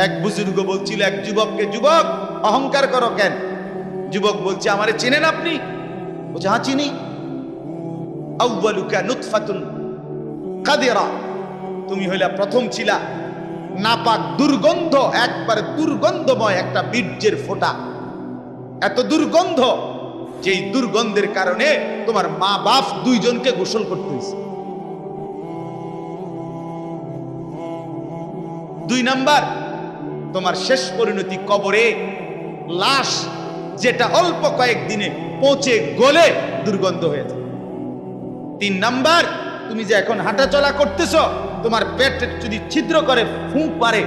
এক বুজুর্গ বলছিল এক যুবককে, যুবক অহংকার করো কেন? যুবক বলছে, আমারে চেনেন আপনি? বলছে, হ্যাঁ চিনি। আউয়ালুকা নুতফাতুন কাদিরা, তুমি হইলা প্রথম ছিলা নাপাক দুর্গন্ধ, একবারে দুর্গন্ধময় একটা বীর্যের ফোঁটা, এত দুর্গন্ধ যেই দুর্গন্ধের কারণে তোমার মা বাপ দুইজনকে গোসল করতে হয়েছে। 2 নাম্বার, তোমার শেষ পরিণতি কবরে, লাশ যেটা অল্প কয়েকদিনে পচে গলে দুর্গন্ধ হয়ে যায়। 3 নাম্বার, তুমি যে এখন হাঁটাচলা করতেছ, তোমার পেটে যদি ছিদ্র করে, ফুঁক মারে,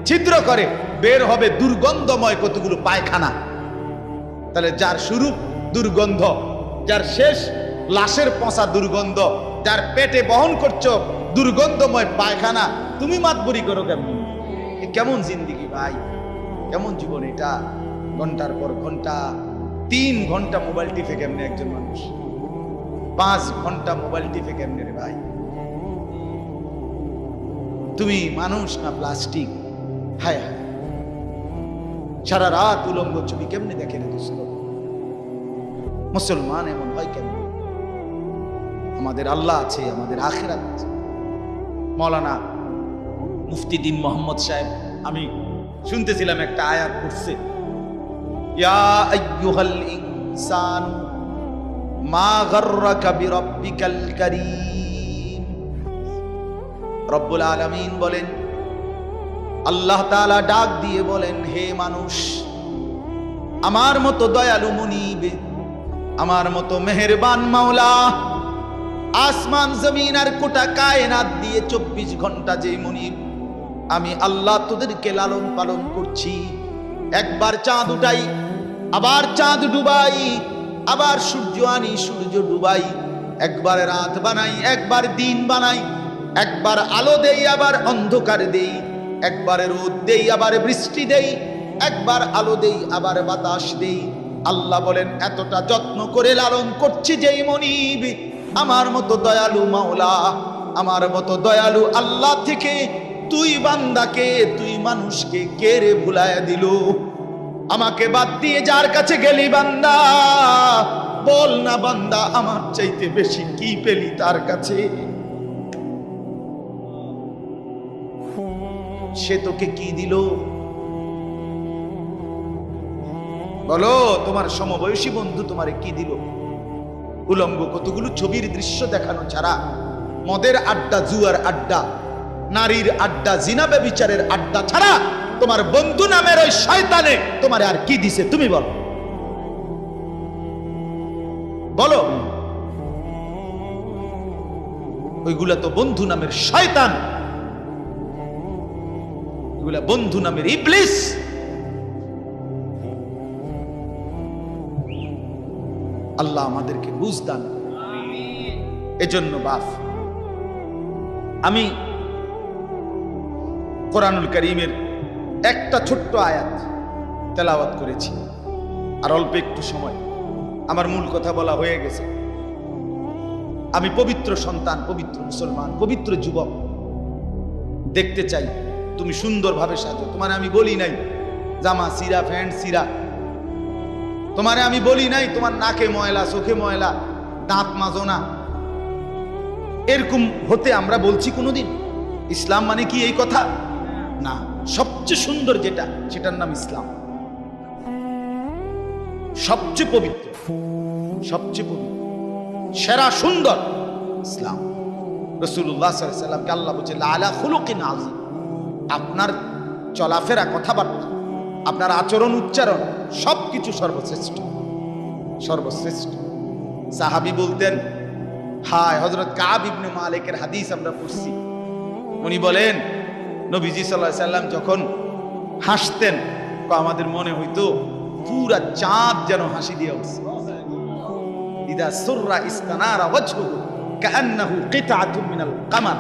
ছিদ্র করে, বের হবে দুর্গন্ধময় কতগুলো পায়খানা। তাহলে যার শুরু দুর্গন্ধ, যার শেষ লাশের পচা দুর্গন্ধ, যার পেটে বহন করছো দুর্গন্ধময় পায়খানা, তুমি মাতবরি করো কেমন? কেমন জিন্দিগি ভাই, কেমন জীবন এটা? ঘন্টার পর ঘন্টা, 3 ঘন্টা মোবাইল টিপে কেমনে একজন মানুষ? 5 ঘন্টা মোবাইল টিপে কেমনে রে ভাই? তুমি মানুষ না প্লাস্টিক? হায় হায়, সারা রাত উলঙ্গ ছবি কেমনে দেখে রে দোস্ত? মুসলমান এমন হয় কেন? আমাদের আল্লাহ আছে, আমাদের আখিরাত আছে। মৌলানা মুফতি দ্বীন মোহাম্মদ সাহেব, আমি শুনতেছিলাম একটা আয়াত পড়ছে, ইয়া আইয়ুহাল ইনসান মা গাররাকা বিরাব্বিকাল কারীম। রব্বুল আলামিন বলেন, আল্লাহ তাআলা ডাক দিয়ে বলেন, হে মানুষ, আমার মতো দয়ালু মুনিব, আমার মতো মেহেরবান মাওলা, আসমান জমিন আর গোটা কায়নাত দিয়ে 24 ঘন্টা যে মুনিব, আমি আল্লাহ তোদেরকে লালন পালন করছি। একবার চাঁদ উঠাই, আবার চাঁদ ডুবাই, আবার সূর্য আনি, সূর্য ডুবাই, একবার রাত বানাই, একবার দিন বানাই, একবার আলো দেই, আবার অন্ধকার দেই, একবার রোদ দেই, আবার বৃষ্টি দেই, একবার আলো দেই, আবার বাতাস দেই। আল্লাহ বলেন, এতটা যত্ন করে লালন করছি যেই মনিব, আমার মতো দয়ালু মাওলা, আমার মতো দয়ালু আল্লাহ থেকে তুই বান্দাকে, তুই মানুষকে কে রে ভুলায়া দিল? আমাকে বাদ দিয়ে যার কাছে গেলি বান্দা, বল না বান্দা, আমার চাইতে বেশি কি পেলি তার কাছে? সে তোকে কি দিল? বলো, তোমার সমবয়সী বন্ধু তোমারে কি দিল? উলঙ্গ কতগুলো ছবির দৃশ্য দেখানো ছাড়া, মদের আড্ডা, জুয়ার আড্ডা, নারীর আড্ডা, জিনা ব্যভিচারের আড্ডা ছাড়া তোমার বন্ধু নামের ওই শয়তানে তোমারে আর কি দিছে? তুমি বলো, বলো। ওইগুলা তো বন্ধু নামের শয়তান, ওইগুলা বন্ধু নামের ইবলিস। আল্লাহ আমাদেরকে বুঝ দান। এজন্য বাপ, আমি কোরআনুল কারীমের একটা ছোট্ট আয়াত তেলাওয়াত করেছি, আর অল্প একটু সময়, আমার মূল কথা বলা হয়ে গেছে। আমি পবিত্র সন্তান, পবিত্র মুসলমান, পবিত্র যুবক দেখতে চাই তুমি সুন্দরভাবে সাজো। তোমার আমি বলি নাই জামা সিরা, প্যান্ট সিরা, তোমারে আমি বলি নাই তোমার নাকে ময়লা, চোখে ময়লা, দাঁত মাজো না, এরকম হতে আমরা বলছি কোনোদিন? ইসলাম মানে কি এই কথা? না, সবচেয়ে সুন্দর যেটা, সেটার নাম ইসলাম। সবচেয়ে পবিত্র, সবচেয়ে পবিত্র, সেরা সুন্দর ইসলাম। রাসূলুল্লাহ সাল্লাল্লাহু আলাইহি ওয়াসাল্লামকে আল্লাহ বলছে, লাআলা খুলুকিন আযীম। আপনার চলাফেরা, কথাবার্তা, আপনার আচরণ, উচ্চারণ, সবকিছু সর্বশ্রেষ্ঠ, সর্বশ্রেষ্ঠ। সাহাবী বলতেন, হায়, হযরত কাব ইবনে মালিকের হাদিস আমরা পড়ছি, উনি বলেন, নবীজি সাল্লাল্লাহু আলাইহি ওয়াসাল্লাম যখন হাসতেন, আমাদের মনে হইতো পুরা চাঁদ যেন হাসি দিয়ে উঠছে। ইদা সুররা ইস্তানারা ওয়াজহুহু কাআন্নাহু কিতআতুম মিনাল কামার।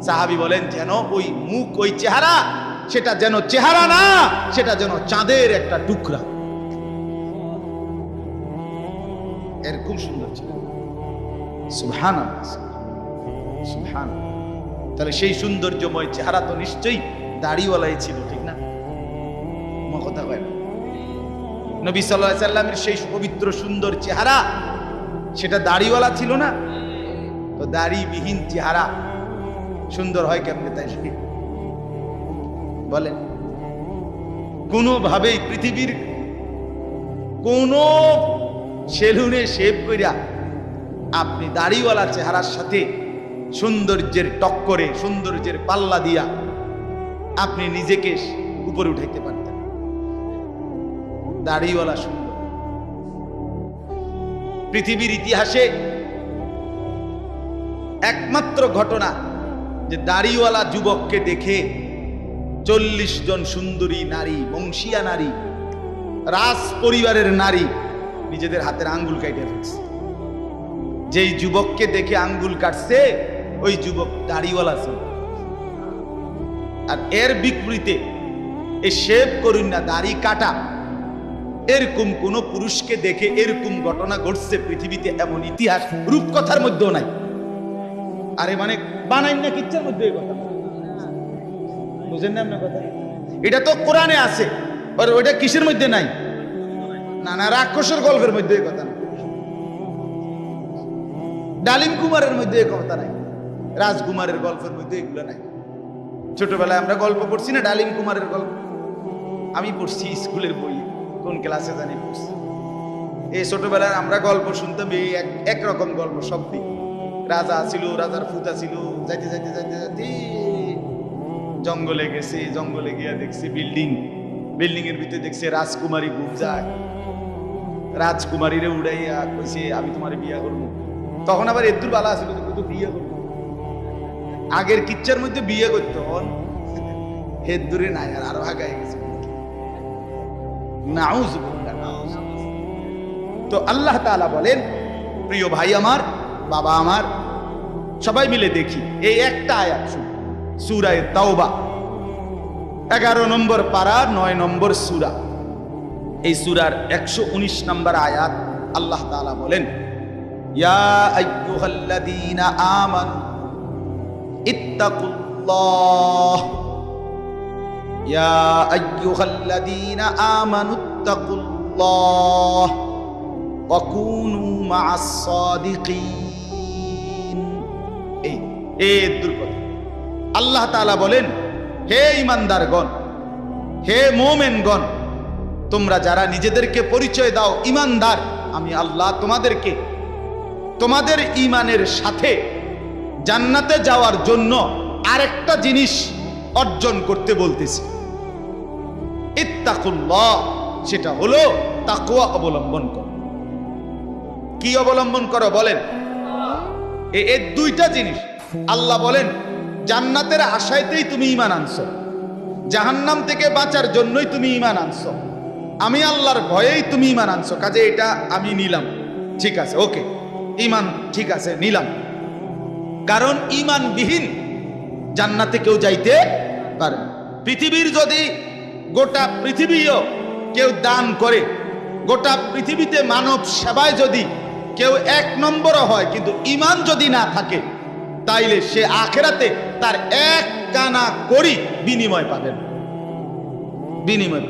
সাহাবী বলেন, যেন ওই মুখ, ওই চেহারা, সেটা যেন চেহারা না, সেটা যেন চাঁদের একটা টুকরা। এরকম সুন্দর ছিল। সুবহানাল্লাহ, সুবহানাল্লাহ। তাহলে সেই সৌন্দর্যময় চেহারা তো নিশ্চয়ই দাড়িওয়ালাই ছিল, ঠিক না? কথা কয় না? নবী সাল্লাল্লাহু আলাইহি সাল্লামের সেই পবিত্র সুন্দর চেহারা, সেটা দাড়িওয়ালা ছিল না? তো দাড়িবিহীন চেহারা সুন্দর হয় কেমনে তাই বলেন? কোনোভাবেই পৃথিবীর কোন সেলুনে শেভ কইরা আপনি দাড়িওয়ালা চেহারার সাথে সৌন্দর্যের টক্করে, সৌন্দর্যের পাল্লা দিয়া আপনি নিজেকে উপরে উঠাইতে পারতেন। দাড়িওয়ালা সুন্দর। পৃথিবীর ইতিহাসে একমাত্র ঘটনা যে দাড়িওয়ালা যুবককে দেখে 40 জন সুন্দরী নারী, বংশীয়া নারী, রাজ পরিবারের নারী নিজেদের হাতের আঙ্গুল কাটে ফেলছে। যেই যুবককে দেখে আঙ্গুল কাটছে ওই যুবক দাড়িওয়ালা ছিল। আর এর বিপরীতে এই শেভ করুন না, দাড়ি কাটা, এরকম কোন পুরুষকে দেখে এরকম ঘটনা ঘটছে পৃথিবীতে এমন ইতিহাস রূপকথার মধ্যেও নাই। আরে মানে বানাই না কিচ্ছার মধ্যে এই কথা, বুঝেন না আপনার কথা? এটা তো কোরআনে আছে, আর ওইটা কিসের মধ্যে নাই? না না, রাক্ষসের গল্পের মধ্যে এই কথা নাই, ডালিম কুমারের মধ্যে এই কথা নাই, রাজকুমারের গল্পের মধ্যে এগুলো নাই। ছোটবেলায় আমরা গল্প পড়ছি না, ডালিম কুমারের গল্প আমি পড়ছি স্কুলের বই, কোন ক্লাসে জানি পড়ছি। এই ছোটবেলায় আমরা গল্প শুনতাম, এই একরকম গল্প সব দিক। রাজা ছিল, রাজার ফুতা ছিল, যাইতে যাইতে যাইতে যাইতে জঙ্গলে গেছে, জঙ্গলে গিয়া দেখছি বিল্ডিং, বিল্ডিং এর ভিতরে দেখছে রাজকুমারী ঘুম যায়, রাজকুমারীরে উড়াইয়া কইছে আমি তোমার বিয়া করবো। তখন আবার এদুর বালা আছে, কিন্তু বিয়ে করবো। আগের কিচ্ছার মধ্যে বিয়ে করতো, হেদুরে নাই, আর আরো আগায় গেছে। তো আল্লাহ তাআলা বলেন, প্রিয় ভাই আমার, বাবা আমার, সবাই মিলে দেখি এই একটা আয়াত শুনুন, সূরা তাওবা 11 নম্বর পারা 9 নম্বর সূরা। এই সূরার 119 নম্বর আয়াত আল্লাহ তাআলা বলেন, ইয়া আইয়ুহাল্লাযীনা আমানু ইত্তাকুল্লাহ, ইয়া আইয়ুহাল্লাযীনা আমানু ইত্তাকুল্লাহ ওয়া কুনু মা'আস সাদিকিন। এই দুর্গত আল্লাহ তাআলা বলেন, হে ঈমানদারগণ, হে মুমিনগণ, তোমরা যারা নিজেদেরকে পরিচয় দাও ঈমানদার, আমি আল্লাহ তোমাদেরকে তোমাদের ঈমানের সাথে জান্নাতে যাওয়ার জন্য আরেকটা জিনিস অর্জন করতে বলতেছি, ইত্তাকুল্লাহ। সেটা হলো তাকওয়া অবলম্বন করো। কি অবলম্বন করো বলেন? এই দুইটা জিনিস। আল্লাহ বলেন, জান্নাতের আশায়তেই তুমি ঈমান আনছো, জাহান্নাম থেকে বাঁচার জন্যই তুমি ঈমান আনছো, আমি আল্লাহর ভয়েই তুমি ঈমান আনছো, কাজে এটা আমি নিলাম, ঠিক আছে, ওকে, ঈমান ঠিক আছে, নিলাম। কারণ ঈমানবিহীন জান্নাতে কেউ যাইতে পারে না। পৃথিবীর যদি গোটা পৃথিবীও কেউ দান করে, গোটা পৃথিবীতে মানব সেবায় যদি কেউ 1 নম্বরও হয়, কিন্তু ঈমান যদি না থাকে, তাইলে সে আখিরাতে তার 1 কানা করি বিনিময় পাবেন, বিনিময়।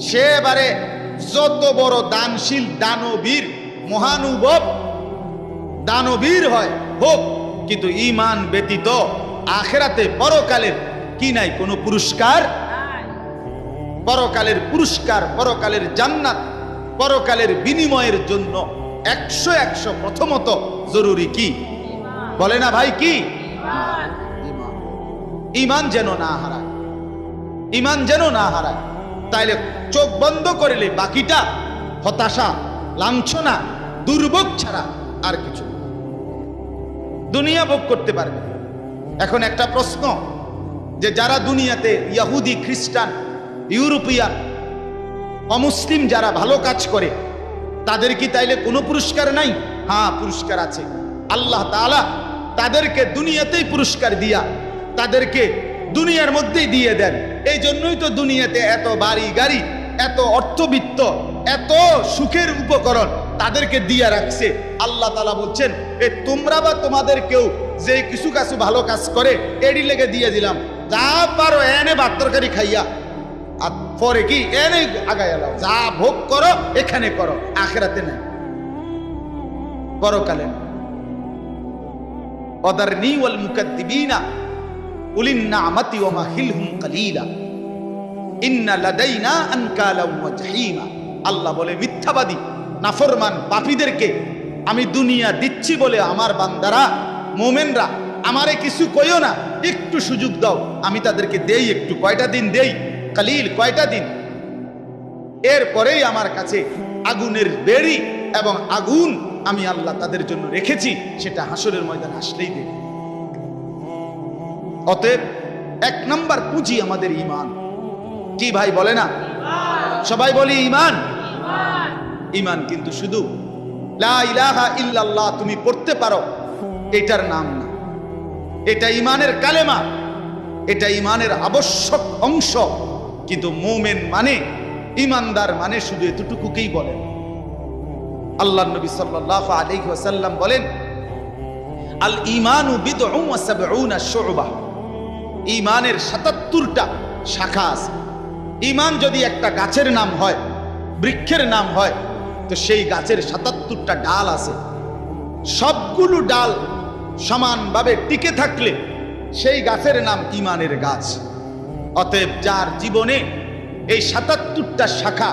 সে এবারে যত বড় দানশীল, দানবীর, মহানুভব দানবীর হয় হোক, কিন্তু ঈমান ব্যতীত আখিরাতে পরকালের কি নাই? কোনো পুরস্কার। পরকালের পুরস্কার, পরকালের জান্নাত, পরকালের বিনিময়ের জন্য 100 প্রথমত জরুরি কি? বলে না ভাই, কি? ঈমান যেন না হারায়, ঈমান যেন না হারায়। তাইলে চোখ বন্ধ করলে বাকিটা হতাশা, লাঞ্ছনা, দুর্ভোগ ছাড়া আর কিছু। দুনিয়া ভোগ করতে পারবে। এখন একটা প্রশ্ন, যে যারা দুনিয়াতে ইহুদি, খ্রিস্টান, ইউরোপিয়ান, অমুসলিম যারা ভালো কাজ করে, তাদের কি তাইলে কোনো পুরস্কার নাই? হ্যাঁ, পুরস্কার আছে। আল্লাহ তাআলা তাদেরকে দুনিয়াতেই পুরস্কার দিয়া তাদেরকে দুনিয়ার মধ্যেই দিয়ে দেন। এই জন্যই তো দুনিয়াতে এত বাড়ি গাড়ি, এত অর্থবিত্ত, এত সুখের উপকরণ তাদেরকে দিয়ে রাখছে। আল্লাহ তাআলা বলছেন, তোমরা বা তোমাদের কেউ যে কিছু ভালো কাজ করে, এরই লেগে দিয়ে দিলাম, যা পারো এনে ভাত তরকারি খাইয়া, আর পরে কি এনে আগায় এলাও, যা ভোগ করো এখানে করো, আখেরাতে নেই, পরকালে না। ওয়াদারনি ওয়াল মুকাদ্দিবিনা উলিন নি'মাতি ওয়া মাহিলহুম কালিলা ইন্না লাদাইনা আনকালা ওয়া জাহিমা। আল্লাহ বলে মিথ্যাবাদী নাফরমান পাপীদেরকে আমি দুনিয়া দিচ্ছি বলে আমার বান্দারা মুমিনরা আমারে কিছু কইও না, একটু সুযোগ দাও, আমি তাদেরকে দেই একটু, কয়টা দিন দেই, কালিল কয়টা দিন, এরপরেই আমার কাছে আগুনের বেড়ি এবং আগুন আমি আল্লাহ তাদের জন্য রেখেছি, সেটা হাসরের ময়দানে আসলেই দেব। অতএব এক নাম্বার পুঁজি আমাদের ঈমান। কি ভাই বলে না? সবাই বলি ঈমান। ঈমান কিন্তু শুধু লা ইলাহা ইল্লাল্লাহ তুমি পড়তে পারো এটার নাম না, এটা ঈমানের কালেমা, এটা ঈমানের আবশ্যক অংশ। কিন্তু মুমিন মানে, ঈমানদার মানে শুধু এতটুকুকেই বলেন। আল্লাহর নবী সাল্লাল্লাহু আলাইহি ওয়াসাল্লাম বলেন, আল ঈমানু বিদউন ওয়া সাবউনা শু'বা। ঈমানের ৭৭টা শাখা আছে। ঈমান যদি একটা গাছের নাম হয়, বৃক্ষের নাম হয়, তো সেই গাছের ৭৭টা ডাল আছে। সবগুলো ডাল সমানভাবে টিকে থাকলে সেই গাছের নাম ঈমানের গাছ। অতএব যার জীবনে এই ৭৭টা শাখা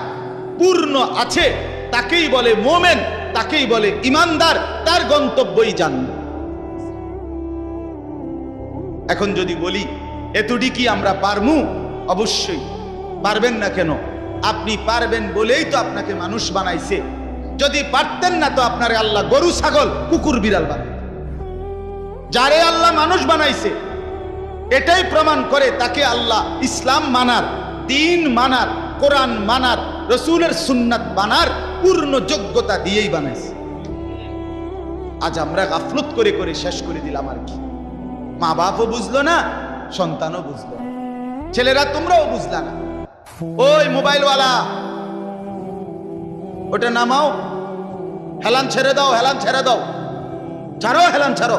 পূর্ণ আছে তাকেই বলে মুমিন, তাকেই বলে ঈমানদার, তার গন্তব্যই জান্নাত। এখন যদি বলি এতটি কি আমরা পারমু? অবশ্যই পারবেন না কেন? আপনি পারবেন বলেই তো আপনাকে মানুষ বানাইছে। যদি পারতেন না তো আপনারে আল্লাহ গরু ছাগল কুকুর বিড়াল বানাইতেন। যারে আল্লাহ মানুষ বানাইছে এটাই প্রমাণ করে তাকে আল্লাহ ইসলাম মানার, দ্বীন মানার, কোরআন মানার, রাসূলের সুন্নাত মানার পূর্ণ যোগ্যতা দিয়েই বানাইছে। আজ আমরা গাফলত করে করে শেষ করে দিলাম। আর কি, মা বাপও বুঝলো না, সন্তানও বুঝলো না, ছেলেরা তোমরাও বুঝলা না। ওই মোবাইলওয়ালা, ওটা নামাও, হেলান ছেড়ে দাও, হেলান ছেড়ে দাও, ছাড়ো, হেলান ছাড়ো।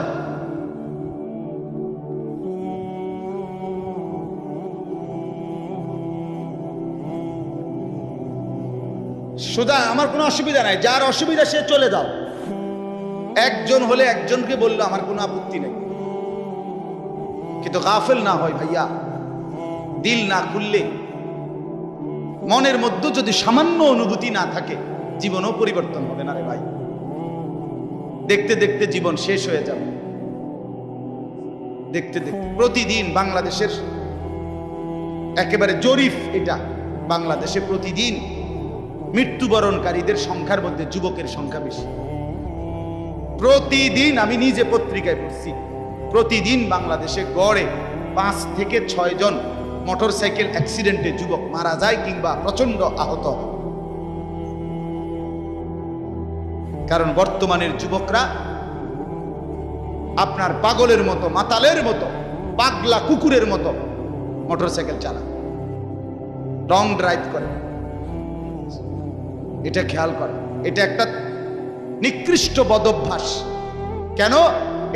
সুতরাং আমার কোনো অসুবিধা নাই, যার অসুবিধা সে চলে যাও। একজন হলে একজনকে বললো আমার কোনো আপত্তি নেই, কিন্তু গাফেল না হয় ভাইয়া। দিল না খুললে, মনের মধ্যে যদি সামান্য অনুভূতি না থাকে, জীবনও পরিবর্তন হবে না রে ভাই। দেখতে দেখতে জীবন শেষ হয়ে যাবে। দেখতে দেখতে প্রতিদিন বাংলাদেশের একেবারে জরিপ এটা, বাংলাদেশে প্রতিদিন মৃত্যুবরণকারীদের সংখ্যার মধ্যে যুবকের সংখ্যা বেশি। প্রতিদিন, আমি নিজে পত্রিকায় পড়ছি, প্রতিদিন বাংলাদেশে গড়ে 5 থেকে 6 জন মোটরসাইকেল অ্যাক্সিডেন্টে যুবক মারা যায় কিংবা প্রচন্ড আহত হয়। কারণ বর্তমানের যুবকরা আপনার পাগলের মতো, মাতালের মতো, পাগলা কুকুরের মতো মোটরসাইকেল চালায়, রং ড্রাইভ করে। এটা খেয়াল করে, এটা একটা নিকৃষ্ট বদভ্যাস। কেন?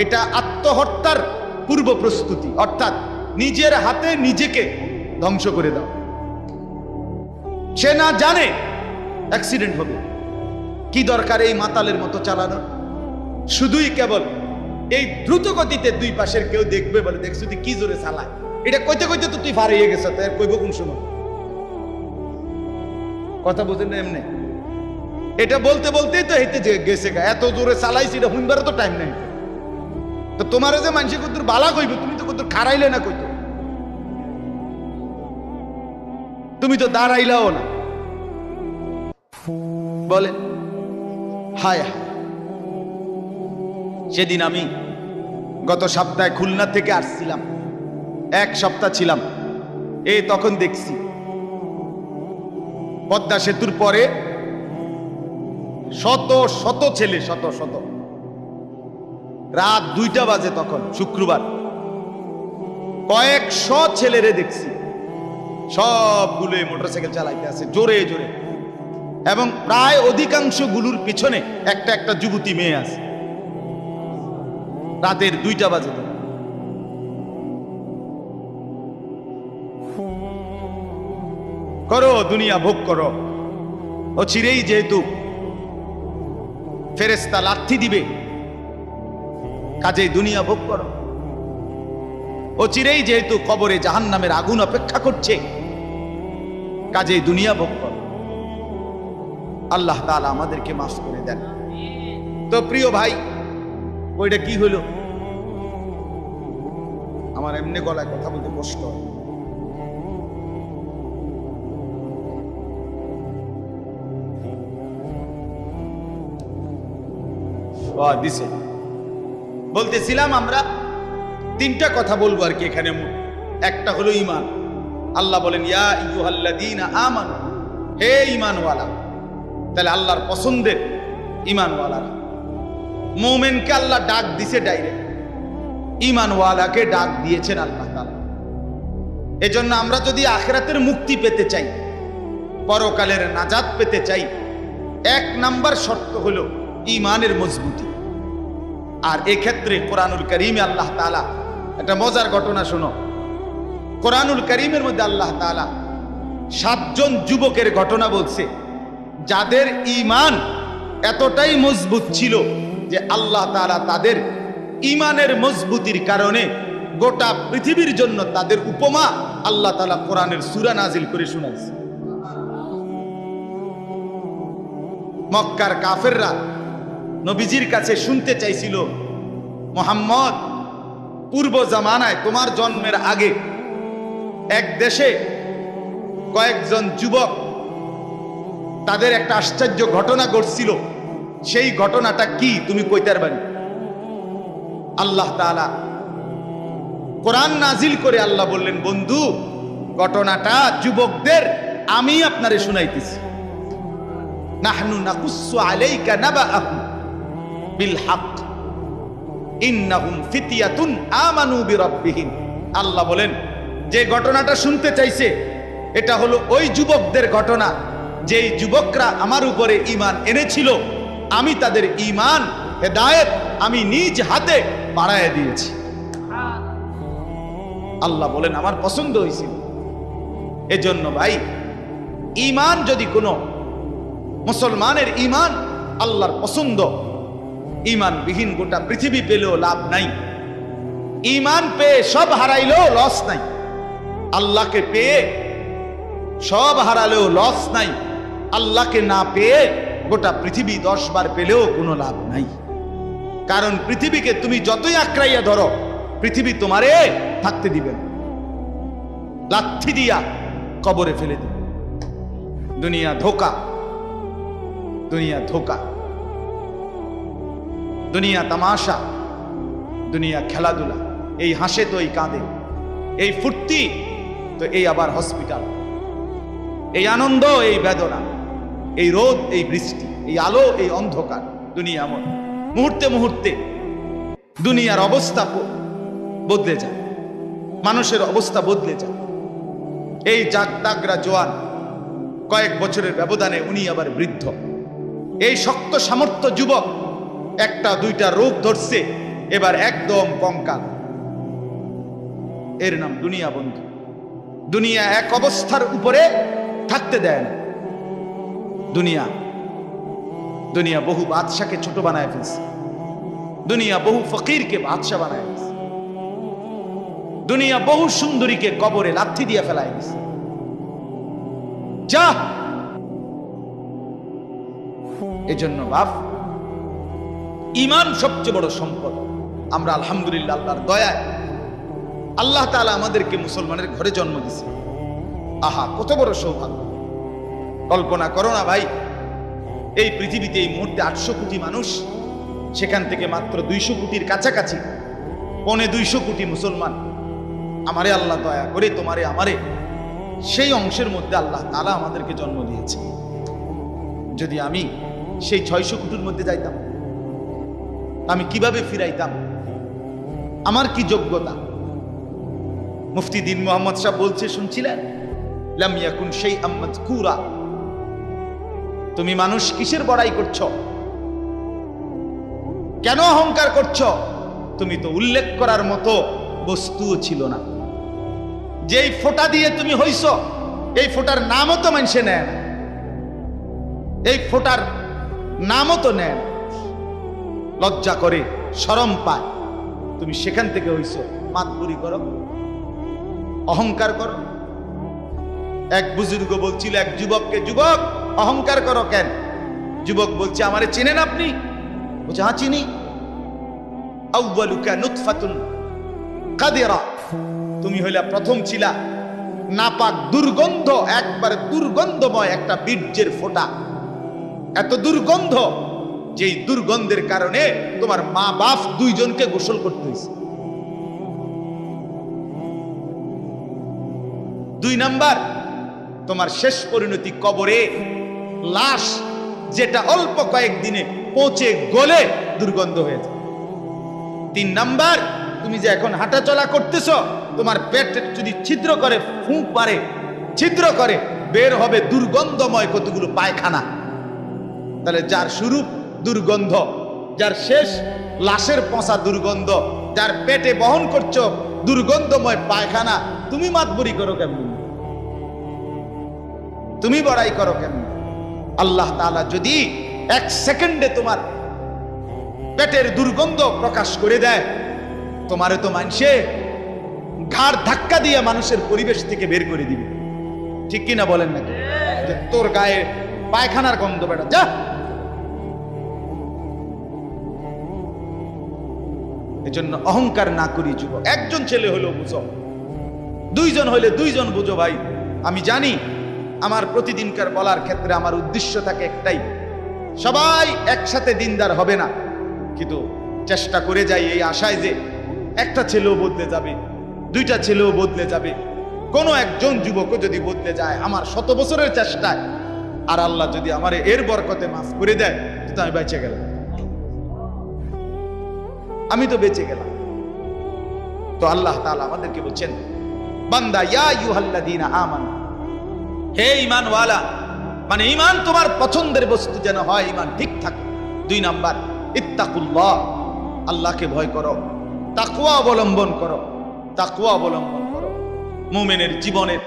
এটা আত্মহত্যার পূর্ব প্রস্তুতি, অর্থাৎ নিজের হাতে নিজেকে ধ্বংস করে দাও। সে না জানে অ্যাক্সিডেন্ট হবে, কি দরকার এই মাতালের মতো চালানোর? শুধুই কেবল এই দ্রুত গতিতে দুই পাশের কেউ দেখবে বলে, দেখছো তুই কি জোরে চালায়, এটা কইতে কইতে তো তুই ফারিয়ে গেছে, তো কইব কোন সময়? কথা বুঝেন না? এমনি এটা বলতে বলতেই তো হেঁটে গেছে, এত জোরে চালাইছি, এটা হুইনবারও তো টাইম নাই। তো তোমার যে মানুষ কত বালা কইব, তুমি তো কত খারাইলে না, কইতো তুমি তো দাঁড়াইলাও না। বলে হায় হায়। সেদিন আমি গত সপ্তাহে খুলনা থেকে আসছিলাম, 1 সপ্তাহ ছিলাম। তখন দেখছি পদ্মা সেতুর পরে শত শত ছেলে, শত শত, রাত 2টা বাজে তখন, শুক্রবার, কয়েকশো ছেলেরে দেখছি, সবগুলো মোটরসাইকেল চালাইতে আছে জোরে জোরে, এবং প্রায় অধিকাংশ গুলোর পিছনে একটা একটা যুবতী মেয়ে আছে। রাতের 2টা বাজে। করো, দুনিয়া ভোগ করো। ও চিরেই যেহেতু ফেরেশতা লাথি দিবে, কাজেই দুনিয়া ভোগ করো। ও চিরেই যেহেতু কবরে জাহান্নামের আগুন অপেক্ষা করছে, কাজেই দুনিয়া ভোগ করো। আল্লাহ তাআলা আমাদেরকে মাফ করে দেন। তো প্রিয় ভাই, ওইটা কি হলো? আমার এমনি গলায় কথা বলতে কষ্ট হয়। দিছে বলতেছিলাম আমরা তিনটা কথা বলবো আর কি এখানে। একটা হলো ঈমান। আল্লাহ বলেন ইয়া আইয়ুহাল্লাযীনা আমানু, হে ঈমানওয়ালা। তাহলে আল্লাহর পছন্দের ঈমানওয়ালারা। মুমিনকে আল্লাহ ডাক দিছে ডাইরেক্ট, ঈমানওয়ালাকে ডাক দিয়েছেন আল্লাহ তাআলা। এজন্য আমরা যদি আখিরাতের মুক্তি পেতে চাই, পরকালের নাজাত পেতে চাই, এক নাম্বার শর্ত হলো ঈমানের মজবুতি। আর এক্ষেত্রে কোরআনুল কারীমে আল্লাহ তাআলা একটা মজার ঘটনা শোনো। কোরআনুল কারীমের মধ্যে আল্লাহ তাআলা 7 জন যুবকের ঘটনা বলছে, যাদের ঈমান এতটাই মজবুত ছিল যে আল্লাহ তাআলা তাদের ঈমানের মজবুতির কারণে গোটা পৃথিবীর জন্য তাদের উপমা আল্লাহ তাআলা কোরআনের সূরা নাজিল করে শোনাইছে। মক্কার কাফেররা নবীজির কাছে শুনতে চাইছিল, মুহাম্মদ, পূর্ব জামানায় তোমার জন্মের আগে এক দেশে কয়েকজন যুবক, তাদের একটা আশ্চর্য ঘটনা ঘটছিল, সেই ঘটনাটা কি তুমি কইতে পারবে? আল্লাহ তাআলা কোরআন নাজিল করে আল্লাহ বললেন, বন্ধু, ঘটনাটা যুবকদের আমি আপনারে শুনাইতেছি। নাহনু নাকুসু আলাইকা নাবাআহুম বিল হক ইন্নাহুম ফিতয়াতুন আমানু বিরাব্বিহিম। আল্লাহ বলেন, যে ঘটনাটা শুনতে চাইছে এটা হলো ওই যুবকদের ঘটনা, যেই যুবকরা আমার উপরে ঈমান এনেছিল, আমি তাদের ঈমান হেদায়েত আমি নিজ হাতে বাড়ায় দিয়েছি। আল্লাহ বলেন, আমার পছন্দ হয়েছিল। এজন্য ভাই, ঈমান যদি কোনো মুসলমানের ঈমান আল্লাহর পছন্দ, ঈমানবিহীন গোটা পৃথিবী পেলেও লাভ নাই। ঈমান পেয়ে সব হারাইলেও লস নাই। আল্লাহকে পেয়ে সব হারালেও লস নাই। আল্লাহকে না পেয়ে গোটা পৃথিবী 10 বার পেলেও কোনো লাভ নাই। কারণ পৃথিবীকে তুমি যতই আঁকড়াইয়া ধরো, পৃথিবী তোমারে থাকতে দিবে না, লাথি দিয়া কবরে ফেলে দিবে। দুনিয়া ধোকা, দুনিয়া ধোকা, দুনিয়া তামাশা, দুনিয়া খেলাধুলা। এই হাসে তো এই কাঁদে, এই ফুর্তি তো এই আবার হসপিটাল, এই আনন্দ এই বেদনা, এই রোদ এই বৃষ্টি, এই আলো এই অন্ধকার। দুনিয়া এমন, মুহূর্তে মুহূর্তে দুনিয়ার অবস্থা বদলে যায়, মানুষের অবস্থা বদলে যায়। এই জাগতাগরা জোয়ান, কয়েক বছরের ব্যবধানে উনি আবার বৃদ্ধ। এই শক্ত সামর্থ্য যুবক, একটা দুইটা রোগ ধরছে, এবার একদম কঙ্কাল। এর নাম দুনিয়া বন্ধু। দুনিয়া এক অবস্থার উপরে থাকতে দেয় না। দুনিয়া দুনিয়া বহু বাদশাকে ছোট বানায় ফেলছে। দুনিয়া বহু ফকিরকে বাদশা বানায় ফেলছে। দুনিয়া বহু সুন্দরীকে কবরে লাথি দিয়ে ফেলায় দিছে। যা, এজন্য বাপ, ঈমান সবচেয়ে বড় সম্পদ। আমরা আলহামদুলিল্লাহ আল্লাহর দয়ায় আল্লাহ তাআলা আমাদেরকে মুসলমানের ঘরে জন্ম দিয়েছে। আহা, কত বড় সৌভাগ্য! কল্পনা করো না ভাই, এই পৃথিবীতে এই মুহূর্তে 800 কোটি মানুষ, সেখান থেকে মাত্র 200 কোটির কাছাকাছি, 250 কোটি মুসলমান। আমারে আল্লাহ দয়া করে তোমারে আমারে সেই অংশের মধ্যে আল্লাহ তাআলা আমাদেরকে জন্ম দিয়েছে। যদি আমি সেই 600 কোটির মধ্যে যাইতাম, আমি কিভাবে ফিরাইতাম? আমার কি যোগ্যতা? মুফতি দ্বীন মুহাম্মদ সাহেব বলছে, শুনছিলেন, লাম ইয়াকুন শাইআম মাযকুরা। তুমি মানুষ কিসের বড়াই করছো? কেন অহংকার করছো? তুমি তো উল্লেখ করার মতো বস্তুও ছিল না। যেই ফোঁটা দিয়ে তুমি হইছো, এই ফোটার নামও তো মানুষে নেয় না, এই ফোটার নামও তো নেয় না, লজ্জা করে, শরম পায়। তুমি সেখান থেকে হইছো, মাতবুরি করো, অহংকার করো। এক বুজুর্গ বলছিল এক যুবককে, যুবক অহংকার করো কেন? যুবক বলছে, আমারে চিনেন আপনি? বলছে, হ্যাঁ চিনি। আউয়ালুকা নুতফাতুন কাদিরা, তুমি হইলা প্রথম ছিলা নাপাক দুর্গন্ধ, একবারে দুর্গন্ধময় একটা বীর্যের ফোঁটা, এত দুর্গন্ধ যেই দুর্গন্ধের কারণে তোমার মা বাপ দুইজনকে গোসল করতে হয়েছে। 2 নাম্বার, তোমার শেষ পরিণতি কবরে, লাশ যেটা অল্প কয়েকদিনে পচে গলে দুর্গন্ধ হয়েছে। 3 নাম্বার, তুমি যে এখন হাঁটাচলা করতেছ, তোমার পেট যদি ছিদ্র করে, ফুঁক মারে, ছিদ্র করে, বের হবে দুর্গন্ধময় কতগুলো পায়খানা। তাহলে যার শুরু দুর্গন্ধ, যার শেষ লাশের পচা দুর্গন্ধ, যার পেটে বহন করছো দুর্গন্ধময় পায়খানা, তুমি মাতবরি করো কেমন? তুমি বড়াই করো কেমন? আল্লাহ তাআলা যদি 1 সেকেন্ডে তোমার পেটের দুর্গন্ধ প্রকাশ করে দেয়, তোমারে তো মানুষে ঘাড় ধাক্কা দিয়ে মানুষের পরিবেশ থেকে বের করে দিবে। ঠিক কিনা বলেন নাকি? যে তোর গায়ে পায়খানার গন্ধ, বেটা যা। এজন্য অহংকার না করি যুবক। একজন ছেলে হলো বুঝো, 2 জন হইলে 2 জন বুঝো ভাই। আমি জানি আমার প্রতিদিনকার বলার ক্ষেত্রে আমার উদ্দেশ্য থাকে একটাই, সবাই একসাথে দিনদার হবে না, কিন্তু চেষ্টা করে যাই এই আশায় যে একটা ছেলেও বদলে যাবে, 2টা ছেলেও বদলে যাবে, কোনো একজন যুবকও যদি বদলে যায় আমার 100 বছরের চেষ্টায়, আর আল্লাহ যদি আমার এর বরকতে মাফ করে দেয়, তো আমি বেঁচে গেলাম, আমি তো বেঁচে গেলাম। তো আল্লাহ তাআলা আমাদেরকে বলছেন, বান্দা ইয়া আইয়ুহাল্লাযীনা আমানু, হে ঈমানওয়ালা, মানে ঈমান তোমার পছন্দের বস্তু যেন হয়, ঈমান ঠিক থাকে। 2 নাম্বার, ইত্তাকুল্লাহ, আল্লাহকে ভয় করো, তাকওয়া অবলম্বন করো, তাকওয়া অবলম্বন করো। মুমিনের জীবনের,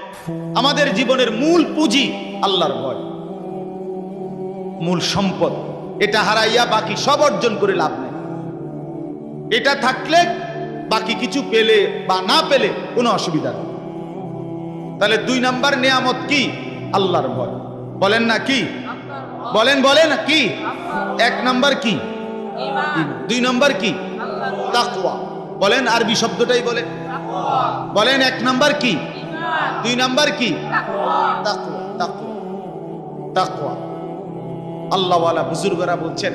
আমাদের জীবনের মূল পুঁজি আল্লাহর ভয়, মূল সম্পদ। এটা হারাইয়া বাকি সব অর্জন করে লাভ নেই। এটা থাকলে বাকি কিছু পেলে বা না পেলে কোনো অসুবিধা নেই। তাহলে 2 নাম্বার নিয়ামত কি? আল্লাহর ভয়। বলেন না কি? বলেন বলেন কি? 1 নাম্বার কি? ঈমান। 2 নাম্বার কি? তাকওয়া। বলেন, আরবি শব্দটাই বলেন, বলেন 1 নাম্বার কি? ঈমান। 2 নাম্বার কি? তাকওয়া। তাকওয়া, তাকওয়া, তাকওয়া। আল্লাহওয়ালা বুজুর্গরা বলছেন,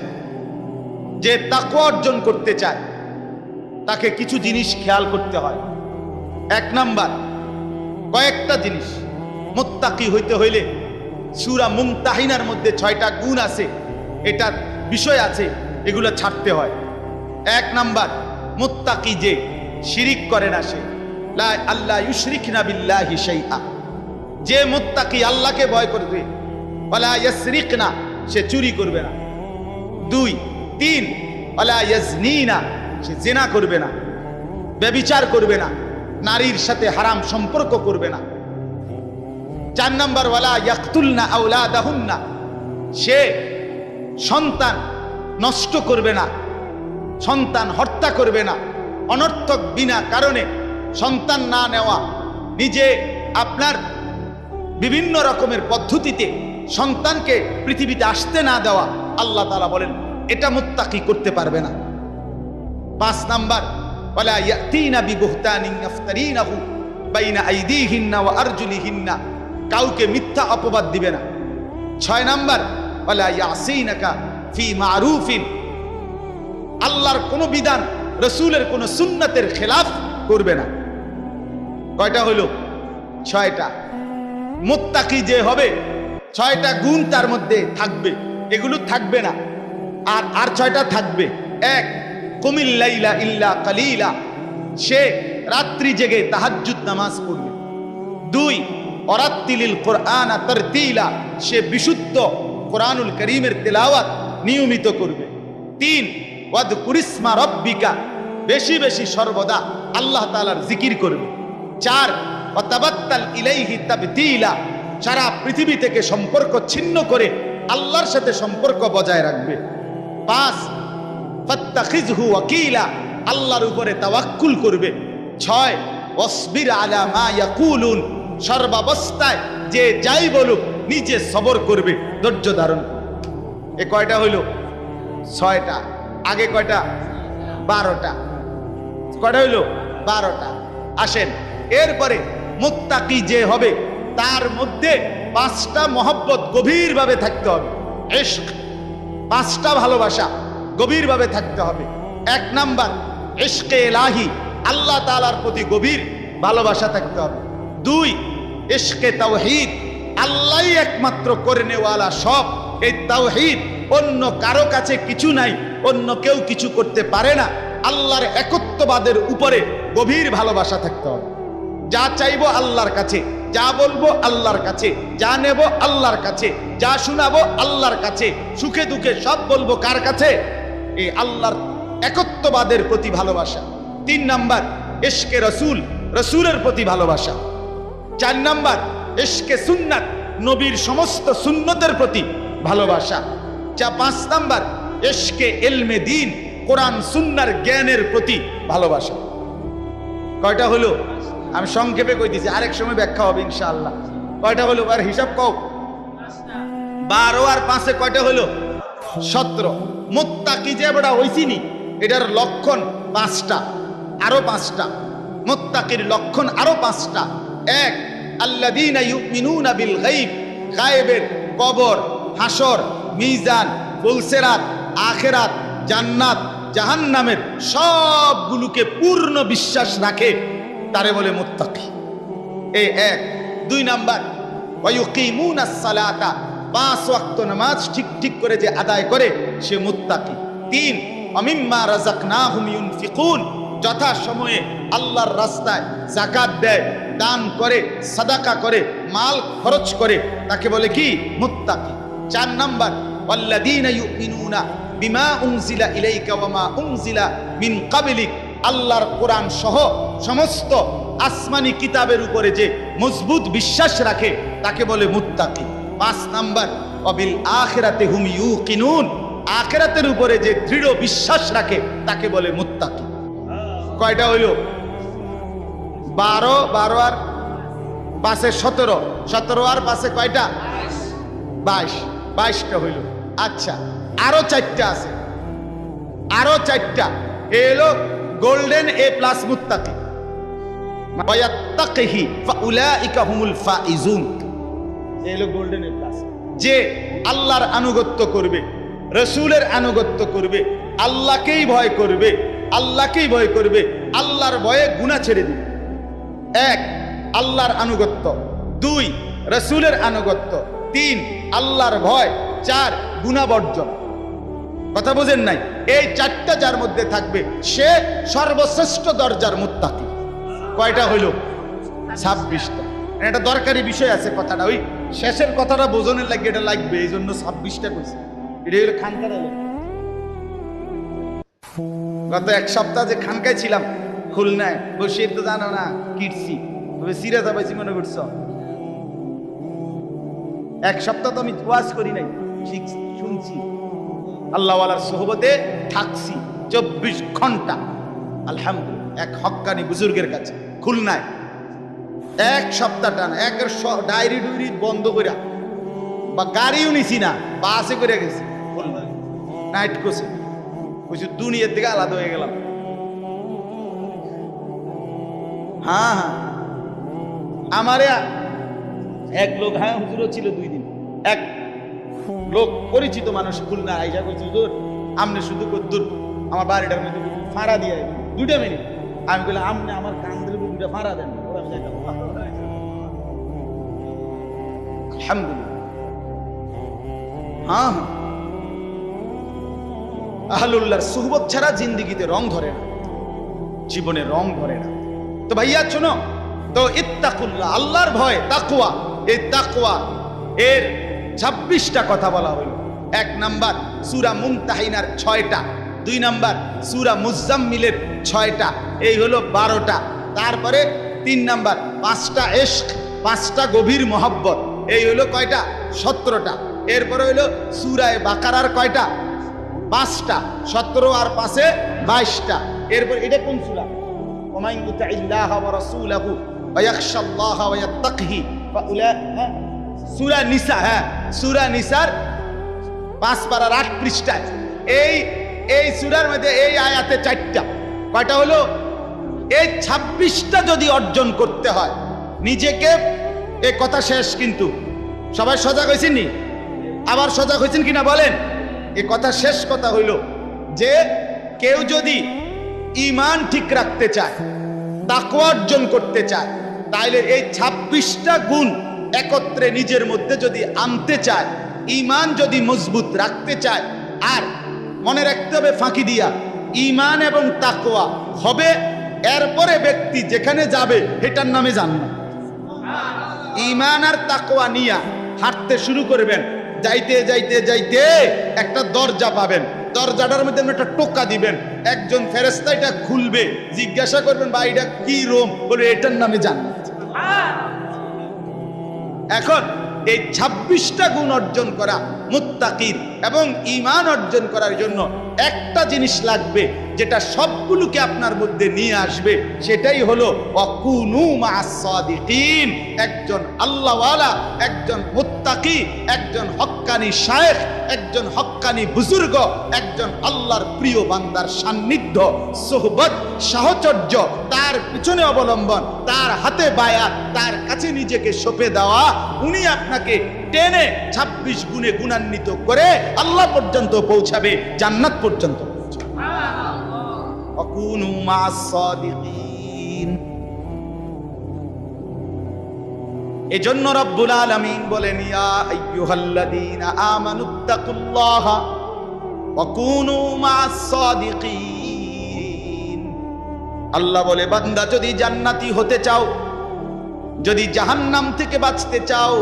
যে তাকওয়া অর্জন করতে চায় তাকে কিছু জিনিস খেয়াল করতে হয়। 1 নাম্বার, কয়েকটা জিনিস। মুত্তাকি হইতে হইলে সূরা মুমতাহিনার মধ্যে 6টা গুণ আছে, এটা বিষয় আছে, এগুলো ছাড়তে হয়। 1 নাম্বার, মুত্তাকি যে শিরিক করে না, সে লা আল্লাহ ইউশরিকনা বিল্লাহি শাইআ, যে মুত্তাকি আল্লাহকে ভয় করবে, ওয়ালা ইয়াসরিকনা, সে চুরি করবে না। 2, 3, ওয়ালা ইয়াজনিনা, সে জিনা করবে না, ব্যভিচার করবে না, নারীর সাথে হারাম সম্পর্ক করবে না। 4 নাম্বার, ওয়ালা ইয়াকতুলনা আওলাদাহুন্না, সে সন্তান নষ্ট করবে না, সন্তান হত্যা করবে না, অনর্থক বিনা কারণে সন্তান না নেওয়া, নিজে আপনার বিভিন্ন রকমের পদ্ধতিতে সন্তানকে পৃথিবীতে আসতে না দেওয়া, আল্লাহ তাআলা বলেন এটা মুত্তাকি করতে পারবে না। 5 নাম্বার, ওয়ালা ইয়াতিনা বিবুহতানিন ইফতারিনাহু বাইনা আইদিহিন্না ওয়া আরজুলিহিন্না, কাউকে মিথ্যা অপবাদ দিবে না। 6 নাম্বার, ওয়ালা ইয়াসিনাকা ফি মারুফিন, আল্লাহর কোন বিধান, রাসূলের কোন সুন্নাতের খেলাফ করবে না। কয়টা হলো? 6টা। মুত্তাকি যে হবে 6টা গুণ তার মধ্যে থাকবে, এগুলো থাকবে না। আর 6টা থাকবে। 1, কুমিল লাইলা ইল্লা কালিলা, সে রাত্রি জেগে তাহাজ্জুদ নামাজ পড়বে। 2, ওয়ারাত্তিলিল কুরআনা তারতিলা, সে বিশুদ্ধ কোরআনুল কারীমের তেলাওয়াত নিয়মিত করবে। 3, ওয়াযকুরিসমা রাব্বিকা, বেশি বেশি সর্বদা আল্লাহ তাআলার জিকির করবে। 4, ওয়াতাবাত্তাল ইলাইহি তাবতিলা, সারা পৃথিবী থেকে সম্পর্ক ছিন্ন করে আল্লাহর সাথে সম্পর্ক বজায় রাখবে। 5 ফাত্তাখিযহু ওয়াকিলা, আল্লাহর উপরে তাওয়াক্কুল করবে। 6 ওয়াসবির আলা মা ইয়াকুলুন, সর্বাবস্থায় যে যাই বলুক নিজে সবর করবে, ধৈর্য ধারণ করবে। এ কয়টা হইল? 6টা। আগে কয়টা? 12টা। কয়টা হইল? 12টা। আসেন, এরপরে মুত্তাকি যে হবে তার মধ্যে 5টা মহব্বত গভীরভাবে থাকতে হবে। ইশক, 5টা ভালোবাসা গভীরভাবে থাকতে হবে। 1 নাম্বার ইশকে ইলাহি, আল্লাহ তাআলার প্রতি গভীর ভালোবাসা থাকতে হবে। 2 ইশকে তাওহীদ, আল্লাহই একমাত্র করেনেওয়ালা সব। এই তাওহীদ, অন্য কারো কাছে কিছু নাই, অন্য কেউ কিছু করতে পারে না। আল্লাহর একত্ববাদের উপরে গভীর ভালোবাসা থাকতে হবে। যা চাইবো আল্লাহর কাছে, যা বলবো আল্লাহর কাছে, যা নেব আল্লাহর কাছে, যা শোনাবো আল্লাহর কাছে, সুখে দুঃখে সব বলবো কার কাছে? এই আল্লাহর একত্ববাদের প্রতি ভালোবাসা। 3 নাম্বার ইশকে রসুল, রসুলের প্রতি ভালোবাসা। 4 নাম্বার ইশকে সুন্নাত, নবীর সমস্ত সুন্নতের প্রতি ভালোবাসা। 5 নাম্বার ইশকে ইলমে দ্বীন, কোরআন সুন্নাহর জ্ঞানের প্রতি ভালোবাসা। কয়টা হলো? আমি সংক্ষেপে কই দিছি, আরেক সময় ব্যাখ্যা হবে ইনশাআল্লাহ। কয়টা হলো? আর হিসাব কও। 12 আর 5 কয়টা হলো? 17। মুত্তাকি যে বড় হইছিনি, এটার লক্ষণ 5টা, আরো 5টা। মুত্তাকির লক্ষণ আরো 5টা। 1 আল্লাযীনা ইউমিনুনা বিল গায়ব, গায়েবের, কবর, হাসর, মিজান, ফুলসিরাত, আখিরাত, জান্নাত, জাহান্নামের সবগুলোকে পূর্ণ বিশ্বাস রাখে, তারে বলে মুত্তাকি। এই 1। 2 নাম্বার ওয়ায়ুকিমুনাস সালাতা, 5 ওয়াক্ত নামাজ ঠিক ঠিক করে যে আদায় করে সে মুত্তাকি। 3 ওয়ামিম্মা রাযাকনাহুম ইউনফিকুন, যথা সময়ে আল্লাহর রাস্তায় যাকাত দেয়, দান করে, সাদাকা করে, মাল খরচ করে, তাকে বলে কি? মুত্তাকি। 4 নাম্বার ওয়াল্লাযীনা ইউমিনুনা বিমা উনজিলা ইলাইকা ওয়া মা উনজিলা মিন ক্বাবলিক, আল্লাহর কোরআন সহ সমস্ত আসমানি কিতাবের উপরে যে মজবুত বিশ্বাস রাখে তাকে বলে মুত্তাকি। 5 নাম্বার ওয়াবিল আখিরাতি হুম ইউকিনুন, আখিরাতের উপরে যে দৃঢ় বিশ্বাস রাখে তাকে বলে মুত্তাকি। কয়টা হইল? 12 আর 5 17, 17 আর 5 কয়টা? 22টা হইল। আচ্ছা, আরো 4টা আছে, আরো 4টা। এলো গোল্ডেন এ প্লাস মুত্তাকি। ওয়ায়াত্তাকিহি ফাউলাইকা হুমুল ফাইজুন, এলো গোল্ডেন এ প্লাস। যে আল্লাহর আনুগত্য করবে, রসুলের আনুগত্য করবে, আল্লাহকেই ভয় করবে, আল্লাহকেই ভয় করবে, আল্লাহর ভয়ে গুনাহ ছেড়ে দিবে। 1 আল্লাহর আনুগত্য, 2 রসুলের আনুগত্য, 3 আল্লাহর ভয়, 4 গুনাহ বর্জন। কথা বুঝেন নাই? এই 4টা যার মধ্যে থাকবে সে সর্বশ্রেষ্ঠ দরজার মুত্তাকি। কয়টা হইল? 26টা। এটা দরকারি বিষয় আছে কথাটা, ওই শেষের কথাটা বোঝনের লাগে এটা লাগবে, এই জন্য 26টা কইছে। এটা হলো খানকায়। গত 1 সপ্তাহ যে খানকায় ছিলাম খুলনায়, বসে তো জানো না কিটছি, তবে সিরাজা পাইছি মনে করছো। 1 সপ্তাহ তো আমি ওয়াজ করি নাই, শুনছি, আল্লাহওয়ালার সোহবতে থাকছি 24 ঘন্টা আলহামদুলিল্লাহ, এক হক্কানি বুজুর্গের কাছে খুলনায়। 1 সপ্তাহ টানা, একের ডায়েরি ডুইরি বন্ধ করে, বা গাড়িও নিছি না, বাসে করে গেছি নাইট কোর্সে। বলছি দুনিয়ার থেকে আলাদা হয়ে গেলাম। হ্যাঁ, আমারে এক লোক, হ্যাঁ হুজুরও ছিল 2 দিন, এক লোক পরিচিত মানুষ খুলনা আইসা কইছে, হুজুর আমনে শুধু কদ্দুর আমার বাড়িটার মধ্যে ফাঁড়া দিয়ে 2টা মিনিট। আমি বললাম আমনে আমার কান্দের 2টা ফাঁড়া দেন। আলহামদুলিল্লাহ। হ্যাঁ, আহলুল্লাহর সুহবত ছাড়া জিন্দেগিতে রং ধরে না, জীবনে রং ধরে না। তো ভাইয়া শোনো তো, ইত্তাকুল্লাহ, আল্লাহর ভয়, তাকওয়া। এই তাকওয়া এর 26টা কথা বলা হলো। 1 নাম্বার সূরা মুমতাহিনার 6টা, 2 নাম্বার সূরা মুজাম্মিলের 6টা, এই হলো 12টা। তারপরে 3 নাম্বার 5টা ইশক, 5টা গভীর মহব্বত, এই হইলো কয়টা? 17টা। এরপরে হইলো সূরা বাকারার কয়টা? 5টা। 17 আর 5-এ 22টা। এরপর এটা কোন সূরা? ওয়া মান ইউতি'ল্লাহা ওয়া রাসূলাহু ওয়া ইয়াখশাল্লাহা ওয়া ইয়াত্তাকিহি ফাউলাইকা। সূরা নিসা, হ্যাঁ সূরা নিসার 5 পারার 8 পৃষ্ঠায় এই সূরার মধ্যে এই আয়াতে 4টা। কয়টা হলো? এই 26টা যদি অর্জন করতে হয় নিজেকে, এই কথা শেষ। কিন্তু সবাই সজাগ হয়েছেন নি? আবার সজাগ হয়েছেন কিনা বলেন? এই কথা শেষ কথা হইল যে কেউ যদি ঈমান ঠিক রাখতে চায়, তাকওয়া অর্জন করতে চায়, তাইলে এই 26টা গুণ একত্রে নিজের মধ্যে যদি আনতে চায়, ঈমান যদি মজবুত রাখতে চায়, আর মনে রাখতে হবে ফাঁকি দিয়া ঈমান এবং তাকওয়া হবে, এরপরে ব্যক্তি যেখানে যাবে এটার নামে জান্নাত। ঈমান আর তাকওয়া নিয়া হাঁটতে শুরু করবেন, যাইতে যাইতে যাইতে একটা দরজা পাবেন, দরজাটার মধ্যে একটা টোকা দিবেন, একজন ফেরেশতা এটা খুলবে, জিজ্ঞাসা করবেন ভাই এটা কি রুম? বলে এটার নামে জান্নাত। এখন এই 26টা গুণ অর্জন করা মুত্তাকির এবং ঈমান অর্জন করার জন্য একটা জিনিস লাগবে, যেটা সবগুলোকে আপনার মধ্যে নিয়ে আসবে, সেটাই হলো ওয়াকুনু মা'আস সাদিকিন। একজন আল্লাহওয়ালা, একজন মুত্তাকি, একজন হক্কানি শায়েখ, একজন হক্কানি বুজুর্গ, একজন আল্লাহর প্রিয় বান্দার সান্নিধ্য, সোহবত, সাহচর্য, তার পিছনে অবলম্বন, তার হাতে বায়াত, তার কাছে নিজেকে সঁপে দেওয়া, উনি আপনাকে টেনে 26 গুণে গুণান্বিত করে আল্লাহ পর্যন্ত পৌঁছাবে, জান্নাত পর্যন্ত পৌঁছাবে। ওয়াকুনু মা'আস সাদিকিন। এজন্য রব্বুল আলামিন বলেন ইয়া আইয়ুহাল্লাযীনা আমানুত্তাকুল্লাহা ওয়াকুনু মা'আস সাদিকিন। আল্লাহ বলে বান্দা যদি জান্নাতি হতে চাও, যদি জাহান্নাম থেকে বাঁচতে চাও,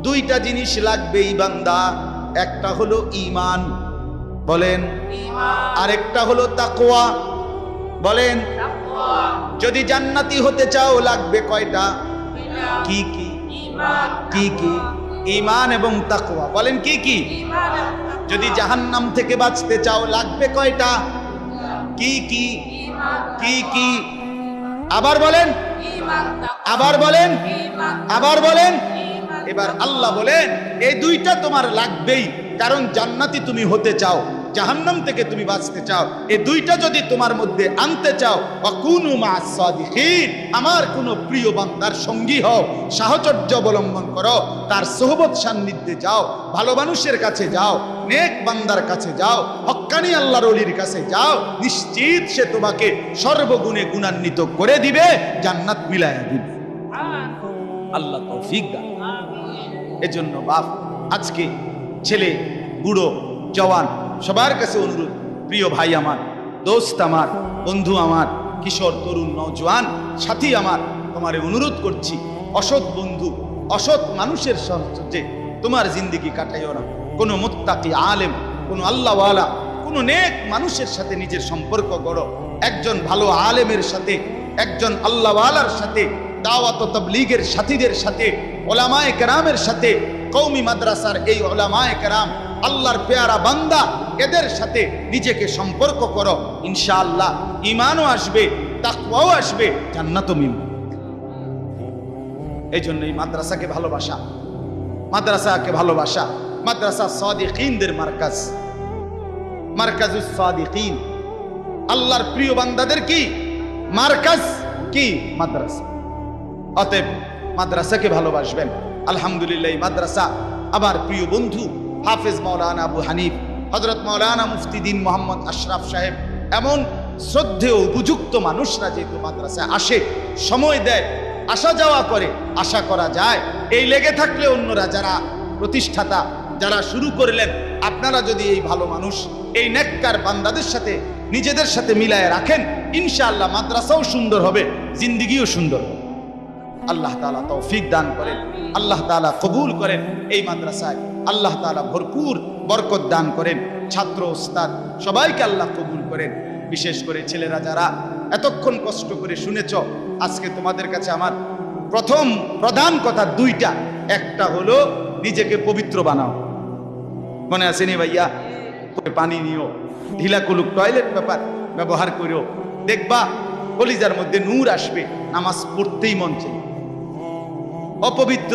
2টা জিনিস লাগবেই বান্দা। একটা হলো ঈমান, বলেন, আরেকটা হলো তাকওয়া, বলেন। যদি জান্নাতি হতে চাও লাগবে কয়টা? কি কি? কি কি? ঈমান এবং তাকওয়া। বলেন কি কি? যদি জাহান্নাম থেকে বাঁচতে চাও লাগবে কয়টা? কি কি? কি কি? আবার বলেন, আবার বলেন, আবার বলেন। এবার আল্লাহ বলেন এই 2টা তোমার লাগবেই, কারণ জান্নাতি তুমি হতে চাও, জাহান্নাম থেকে তুমি বাঁচতে চাও। এই 2টা যদি তোমার মধ্যে আনতে চাও, ওয়াকুনু মা'আস সাদিকিন, আমার কোন প্রিয় বান্দার সঙ্গী হও, সাহচর্য অবলম্বন করো, তার সোহবত সান্নিধ্যে যাও, ভালো মানুষের কাছে যাও, নেক বান্দার কাছে যাও, হক্কানি আল্লাহর ওলির কাছে যাও, নিশ্চিত সে তোমাকে সর্বগুণে গুণান্বিত করে দিবে, জান্নাত মিলায়া দিবে। আল্লাহ তৌফিক দান। এজন্য বাপ, আজকে ছেলে, বুড়ো, জওয়ান সবার কাছে অনুরোধ, প্রিয় ভাই আমার, দোস্ত আমার, বন্ধু আমার, কিশোর, তরুণ, নওজোয়ান সাথী আমার, তোমারে অনুরোধ করছি, অসৎ বন্ধু, অসৎ মানুষের সাহায্যে তোমার জিন্দেগি কাটাইও না। কোনো মুত্তাকি আলেম, কোনো আল্লাহওয়ালা, কোনো নেক মানুষের সাথে নিজের সম্পর্ক গড়ো। একজন ভালো আলেমের সাথে, একজন আল্লাহওয়ালার সাথে, দাওয়াত ও তাবলীগের সাথীদের সাথে, উলামায়ে কেরামের সাথে, কওমি মাদ্রাসার এই উলামায়ে কেরাম, আল্লাহর পেয়ারা বান্দা, এদের সাথে নিজেকে সম্পর্ক করো, ইনশাআল্লাহ ঈমানও আসবে, তাকওয়াও আসবে, জান্নাতও মিলবে। এই জন্য এই মাদ্রাসাকে ভালোবাসা, মাদ্রাসাকে ভালোবাসা। মাদ্রাসা সাদিকিনদের মার্কাজ, মার্কাজুস সাদিকিন, আল্লাহর প্রিয় বান্দাদের কি মার্কাজ, কি মাদ্রাসা। অতএব মাদ্রাসাকে ভালোবাসবেন। আলহামদুলিল্লাহ এই মাদ্রাসা আমার প্রিয় বন্ধু হাফেজ মাওলানা আবু হানিফ, হযরত মাওলানা মুফতি দ্বীন মোহাম্মদ আশরাফ সাহেব, এমন শ্রদ্ধেয় উপযুক্ত মানুষরা যেহেতু মাদ্রাসায় আসে, সময় দেয়, আসা যাওয়া করে, আশা করা যায় এই লেগে থাকলে অন্যরা যারা প্রতিষ্ঠাতা, যারা শুরু করলেন, আপনারা যদি এই ভালো মানুষ, এই নেককার বান্দাদের সাথে নিজেদের সাথে মিলায় রাখেন, ইনশাআল্লাহ মাদ্রাসাও সুন্দর হবে, জিন্দেগিও সুন্দর হবে। আল্লাহ তাআলা তৌফিক দান করেন, আল্লাহ তাআলা কবুল করেন। এই মাদ্রাসায় আল্লাহ তাআলা ভরপুর বরকত দান করেন। ছাত্র, ওস্তাদ সবাইকে আল্লাহ কবুল করেন। বিশেষ করে ছেলেরা যারা এতক্ষণ কষ্ট করে শুনেছ, আজকে তোমাদের কাছে আমার প্রধান কথা 2টা। একটা হলো নিজেকে পবিত্র বানাও। মনে আছে নি ভাইয়া? পানি নিও, ঢিলা কুলুক টয়লেট পেপার ব্যবহার করো, দেখবা কলিজার মধ্যে নূর আসবে, নামাজ পড়তেই মন চাই। অপবিত্র